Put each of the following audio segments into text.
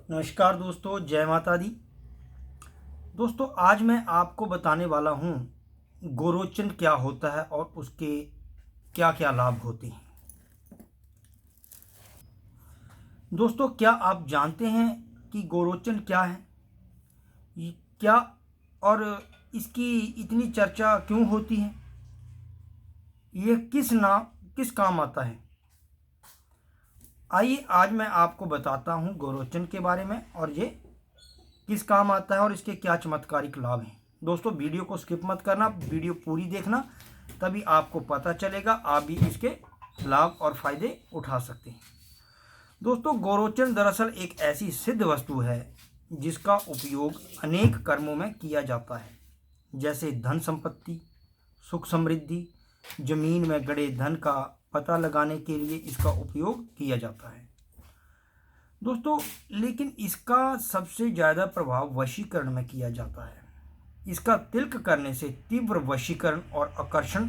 नमस्कार दोस्तों, जय माता दी। दोस्तों, आज मैं आपको बताने वाला हूँ गोरोचन क्या होता है और उसके क्या क्या लाभ होते हैं। दोस्तों, क्या आप जानते हैं कि गोरोचन क्या है? ये क्या और इसकी इतनी चर्चा क्यों होती है? ये किस काम आता है? आइए आज मैं आपको बताता हूँ गोरोचन के बारे में और ये किस काम आता है और इसके क्या चमत्कारिक लाभ हैं। दोस्तों, वीडियो को स्किप मत करना, वीडियो पूरी देखना, तभी आपको पता चलेगा, आप भी इसके लाभ और फायदे उठा सकते हैं। दोस्तों, गोरोचन दरअसल एक ऐसी सिद्ध वस्तु है जिसका उपयोग अनेक कर्मों में किया जाता है, जैसे धन संपत्ति, सुख समृद्धि, जमीन में गड़े धन का पता लगाने के लिए इसका उपयोग किया जाता है। दोस्तों, लेकिन इसका सबसे ज़्यादा प्रभाव वशीकरण में किया जाता है। इसका तिलक करने से तीव्र वशीकरण और आकर्षण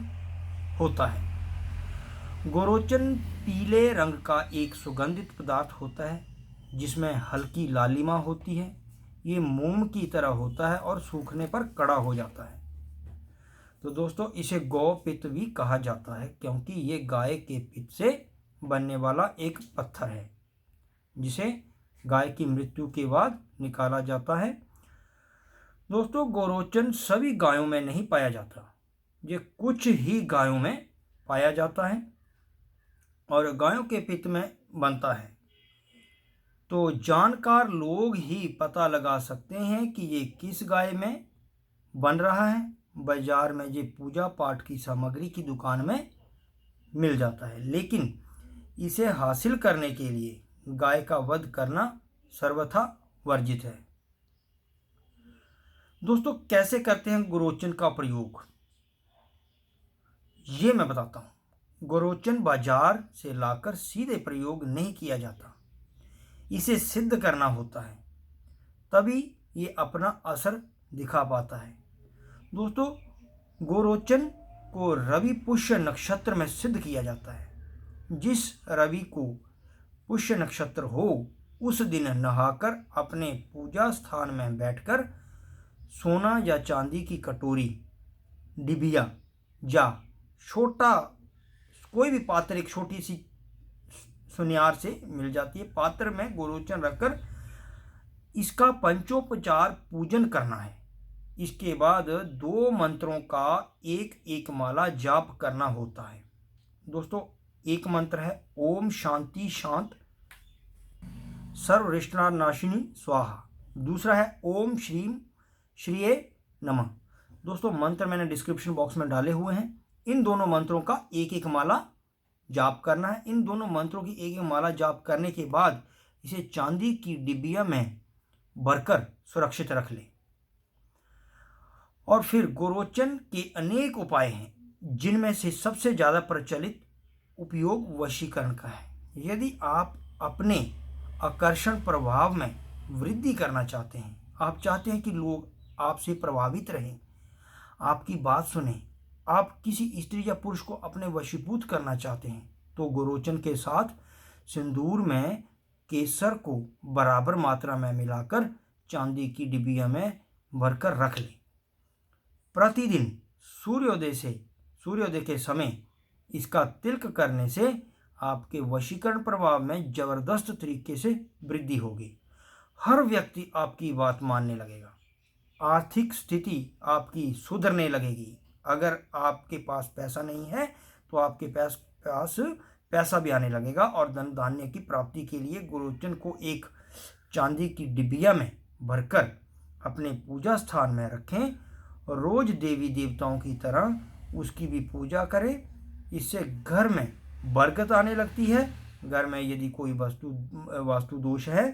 होता है। गोरोचन पीले रंग का एक सुगंधित पदार्थ होता है जिसमें हल्की लालिमा होती है। ये मोम की तरह होता है और सूखने पर कड़ा हो जाता है। तो दोस्तों, इसे गौ पित्त भी कहा जाता है क्योंकि ये गाय के पित्त से बनने वाला एक पत्थर है जिसे गाय की मृत्यु के बाद निकाला जाता है। दोस्तों, गोरोचन सभी गायों में नहीं पाया जाता, ये कुछ ही गायों में पाया जाता है और गायों के पित्त में बनता है। तो जानकार लोग ही पता लगा सकते हैं कि ये किस गाय में बन रहा है। बाजार में ये पूजा पाठ की सामग्री की दुकान में मिल जाता है, लेकिन इसे हासिल करने के लिए गाय का वध करना सर्वथा वर्जित है। दोस्तों, कैसे करते हैं गोरोचन का प्रयोग, ये मैं बताता हूँ। गोरोचन बाजार से लाकर सीधे प्रयोग नहीं किया जाता, इसे सिद्ध करना होता है, तभी ये अपना असर दिखा पाता है। दोस्तों, गोरोचन को रवि पुष्य नक्षत्र में सिद्ध किया जाता है। जिस रवि को पुष्य नक्षत्र हो उस दिन नहाकर अपने पूजा स्थान में बैठकर सोना या चांदी की कटोरी, डिबिया या छोटा कोई भी पात्र, एक छोटी सी सुनियार से मिल जाती है, पात्र में गोरोचन रखकर इसका पंचोपचार पूजन करना है। इसके बाद 2 मंत्रों का एक एक माला जाप करना होता है। दोस्तों, एक मंत्र है ओम शांति शांत सर्वरिष्टना नाशिनी स्वाहा। दूसरा है ओम श्रीम श्रीये नमः। दोस्तों, मंत्र मैंने डिस्क्रिप्शन बॉक्स में डाले हुए हैं। इन दोनों मंत्रों का एक एक माला जाप करना है। इन दोनों मंत्रों की एक एक माला जाप करने के बाद इसे चांदी की डिबिया में भरकर सुरक्षित रख लें। और फिर गोरोचन के अनेक उपाय हैं, जिनमें से सबसे ज़्यादा प्रचलित उपयोग वशीकरण का है। यदि आप अपने आकर्षण प्रभाव में वृद्धि करना चाहते हैं, आप चाहते हैं कि लोग आपसे प्रभावित रहें, आपकी बात सुने, आप किसी स्त्री या पुरुष को अपने वशीभूत करना चाहते हैं, तो गोरोचन के साथ सिंदूर में केसर को बराबर मात्रा में मिलाकर चांदी की डिबिया में भरकर रख लें। प्रतिदिन सूर्योदय के समय इसका तिलक करने से आपके वशीकरण प्रभाव में जबरदस्त तरीके से वृद्धि होगी। हर व्यक्ति आपकी बात मानने लगेगा, आर्थिक स्थिति आपकी सुधरने लगेगी। अगर आपके पास पैसा नहीं है तो आपके पास पैसा भी आने लगेगा और धन धान्य की प्राप्ति के लिए गोरोचन को एक चांदी की डिबिया में भरकर अपने पूजा स्थान में रखें। रोज देवी देवताओं की तरह उसकी भी पूजा करें। इससे घर में बरकत आने लगती है। घर में यदि कोई वास्तु दोष है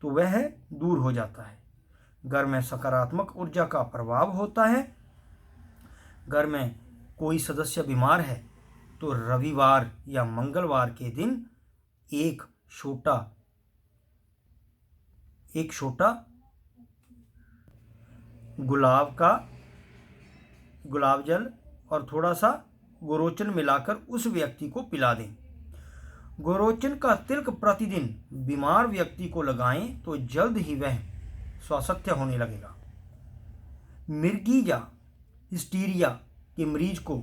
तो वह दूर हो जाता है। घर में सकारात्मक ऊर्जा का प्रभाव होता है। घर में कोई सदस्य बीमार है तो रविवार या मंगलवार के दिन एक छोटा गुलाब जल और थोड़ा सा गोरोचन मिलाकर उस व्यक्ति को पिला दें। गोरोचन का तिलक प्रतिदिन बीमार व्यक्ति को लगाएं तो जल्द ही वह स्वास्थ्य होने लगेगा। मिर्गी या हिस्टीरिया के मरीज को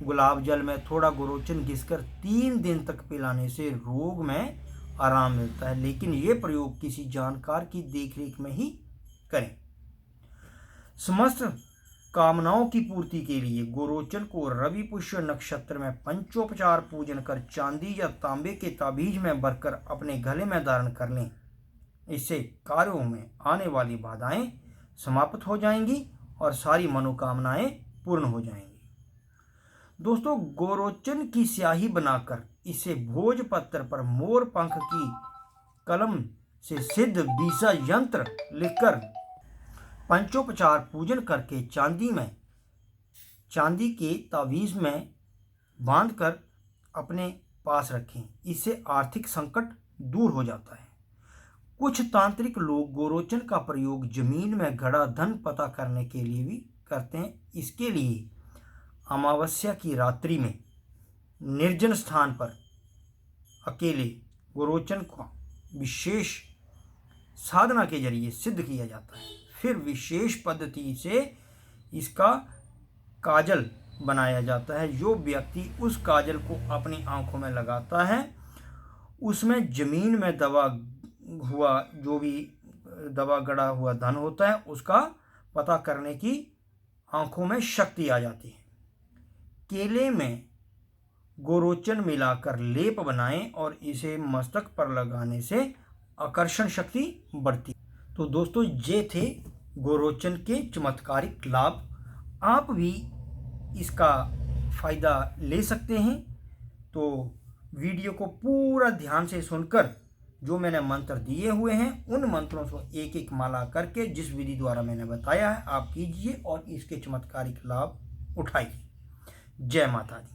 गुलाब जल में थोड़ा गोरोचन घिसकर 3 दिन तक पिलाने से रोग में आराम मिलता है, लेकिन ये प्रयोग किसी जानकार की देखरेख में ही करें। समस्त कामनाओं की पूर्ति के लिए गोरोचन को रवि पुष्य नक्षत्र में पंचोपचार पूजन कर चांदी या तांबे के ताबीज में भरकर अपने गले में धारण कर लें। इससे कार्यों में आने वाली बाधाएं समाप्त हो जाएंगी और सारी मनोकामनाएं पूर्ण हो जाएंगी। दोस्तों, गोरोचन की स्याही बनाकर इसे भोजपत्र पर मोर पंख की कलम से सिद्ध बीसा यंत्र लिखकर पंचोपचार पूजन करके चांदी के तावीज में बांधकर अपने पास रखें। इससे आर्थिक संकट दूर हो जाता है। कुछ तांत्रिक लोग गोरोचन का प्रयोग जमीन में गड़ा धन पता करने के लिए भी करते हैं। इसके लिए अमावस्या की रात्रि में निर्जन स्थान पर अकेले गोरोचन को विशेष साधना के जरिए सिद्ध किया जाता है। फिर विशेष पद्धति से इसका काजल बनाया जाता है। जो व्यक्ति उस काजल को अपनी आंखों में लगाता है, उसमें जमीन में जो भी दबा गड़ा हुआ धन होता है, उसका पता करने की आंखों में शक्ति आ जाती है। केले में गोरोचन मिलाकर लेप बनाएं और इसे मस्तक पर लगाने से आकर्षण शक्ति बढ़ती। तो दोस्तों, ये थे गोरोचन के चमत्कारिक लाभ। आप भी इसका फ़ायदा ले सकते हैं। तो वीडियो को पूरा ध्यान से सुनकर जो मैंने मंत्र दिए हुए हैं, उन मंत्रों को एक एक माला करके जिस विधि द्वारा मैंने बताया है आप कीजिए और इसके चमत्कारिक लाभ उठाइए। जय माता दी।